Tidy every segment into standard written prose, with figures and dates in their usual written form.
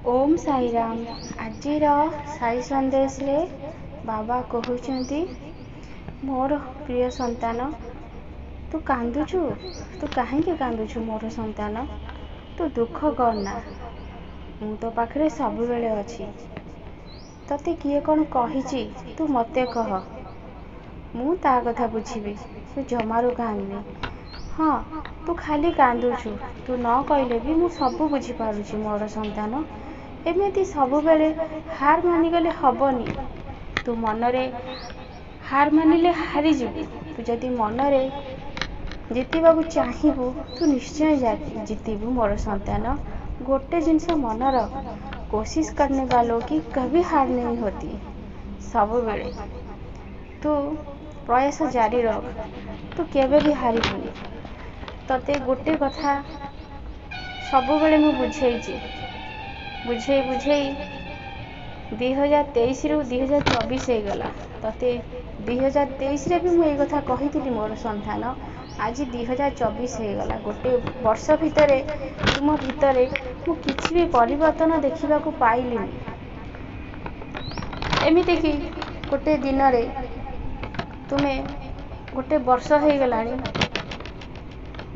ओम साई राम। आजिर साई संदेश रे बाबा कहउचंती मोर प्रिय संतान तू कांदुचु तू काहेकि कांदुचु मोर संतान तू दुख करना मु तो पाखरे सब बेले अछि तते किए कौन कहिची तू मते कह मु ता कथा बुझीबी तू जमारू कांदनी। हाँ तू खाली कांदुचु तू न कहले भी मु सब बुझी पारुची मोर संतान। एमिति सब बेले हार मानिगले हबनी तू मनरे हार मानिले हारी जीवु तू जदि मनरे जितिबाकू चाहिबू तू निश्चय जीतिबू मोर संतान। गोटे जिनस मनर कोशिश करने वालों की कभी हार नहीं होती। सब बेले तू प्रयास जारी रख तू केबे भी हारिबुनी। तते गोटे कथा सब बेले मु बुझेइची बुझे 2023 रु 2024 हो गला तते 2023 रे भी मुझे कथा कही मोर संतान। आज 2024 हो गला गोटे वर्ष भितरे तुम भितरे मु किछि भी परिवर्तन देखा पाइलिनी। एमिति कि गोटे दिन रे तुमे गोटे वर्ष हो गलानी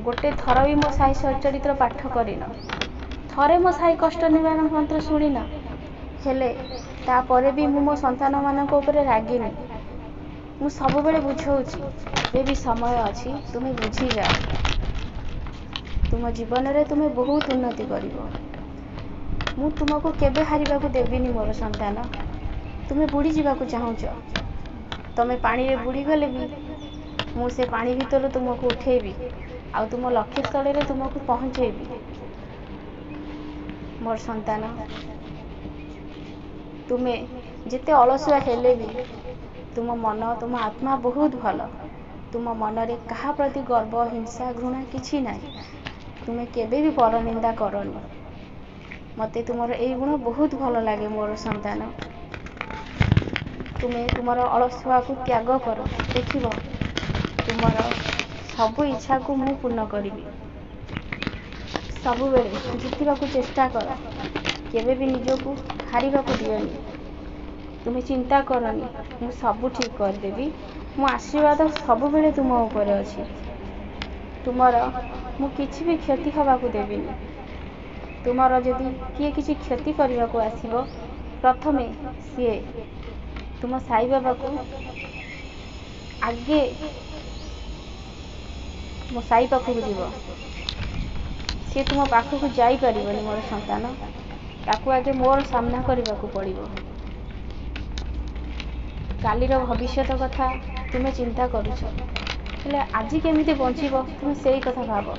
गोटे थर भी मो साई सच्चरित्र पाठ करिन थरे मो साई कष्ट निवारण मंत्र शुणिन हेले तापरे भी मो संतान मानक ऊपर रागिनी। मु सब बेले बुझाउची ए भी समय अछि तुमे बुझी जाओ तुम जीवन रे तुमे बहुत उन्नति करिवो। मु तुमको केबे हारिबाकू देबिनी मोर संतान। तुमे बुड़ी जीवाकू चाहुच तमे पानी रे बुड़ी गले भी मु से पानी भीतर तुमको उठेबी आ तुम लक्ष्य स्थल रे तुमको पहुंचेबी मोर संतान। तुमे जिते अलसुआ हेले भी तुम मन तुम आत्मा बहुत भल तुम मन रे कहा प्रति गर्व हिंसा घृणा किछि नाही। तुमे केबे भी पर निंदा करनी मते तुमर ए गुण बहुत भल लागे मोर संतान। तुमे तुमर अलसुआ को त्याग कर देखिबो तुमर सब इच्छा को मु पूर्ण करिबी। सब बेले जितिबाकू चेष्टा कर केबे भी निजको हारिबाकू दियनी। तुमे चिंता करनी मु सब ठीक कर देबी मु आशीर्वाद सब बेले तुम ऊपर अछि। तुमर मु किछि भी क्षति हबाकू देबिनी। तुमर जदि किए किछि क्षति करबाकू आसीबो प्रथमे सिए तुम साई बाबा को आगे मो साई पाखु जीव सी तुम पाखक जाई परिबनी मोर संतान ताकू आगे मोर सामना करबाकू पड़िबो। कालीर भविष्यत कथा तुमे चिंता करूछ हेले आज केमिति बंचिबो तुम सेई कथा भाब।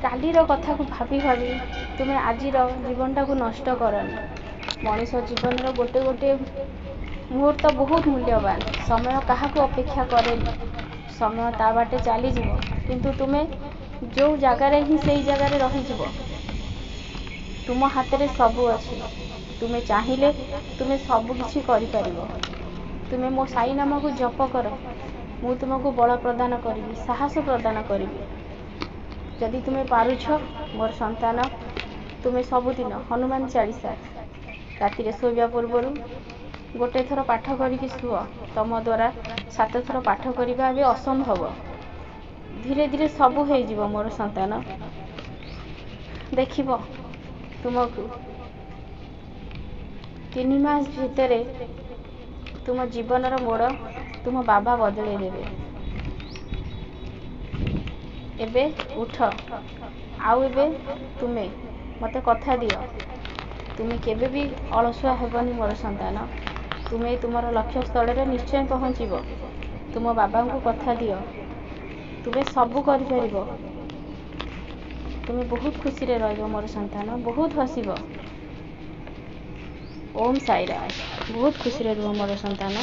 कालीर कथा को भाबी भाबी तुमे आजिर जीवनटा को नष्ट करनी। मनीष जीवन गोटे गोटे मुहूर्त बहुत मूल्यवान समय काहाको अपेक्षा करेनी समय ता बाटे चली जीवो किंतु तुमे जो जगार ही सेई जगार रही जीवो। तुम हाथ रे सब अछि तुमे चाहिए तुमे सब किछि करि परिबो। तुमे मो साई नाम को जप कर मु तुमको बल प्रदान करिबी साहस प्रदान करिबी। जदि तुमे पारुछ मोर संतान तुमे सबुदिन हनुमान चालीसा राति रे सोइबा पूर्वरु गोटे थर पाठ करिकि सुओ तम द्वारा 7 थर पाठ करिबा भी असंभव। धीरे धीरे सब हो जीवो मोर संतान देखिबो तुमको 3 मास भितरे तुम जीवन मोड़ तुम बाबा बदले देबे। एबे उठ आउ एबे तुमे मते कथा दियो तुमे केबे भी अलसुआ हेबनी मोर संतान। तुमे तुमर लक्ष्य स्थल रे निश्चय पहुंचीबो। तुम बाबा को कथा दियो तुमे सब करि परिबो। तुमे बहुत खुशी रे रहइबो मोर संतान बहुत हसीबो। ओम साई राम बहुत खुशी रे रहइबो मोर संतान।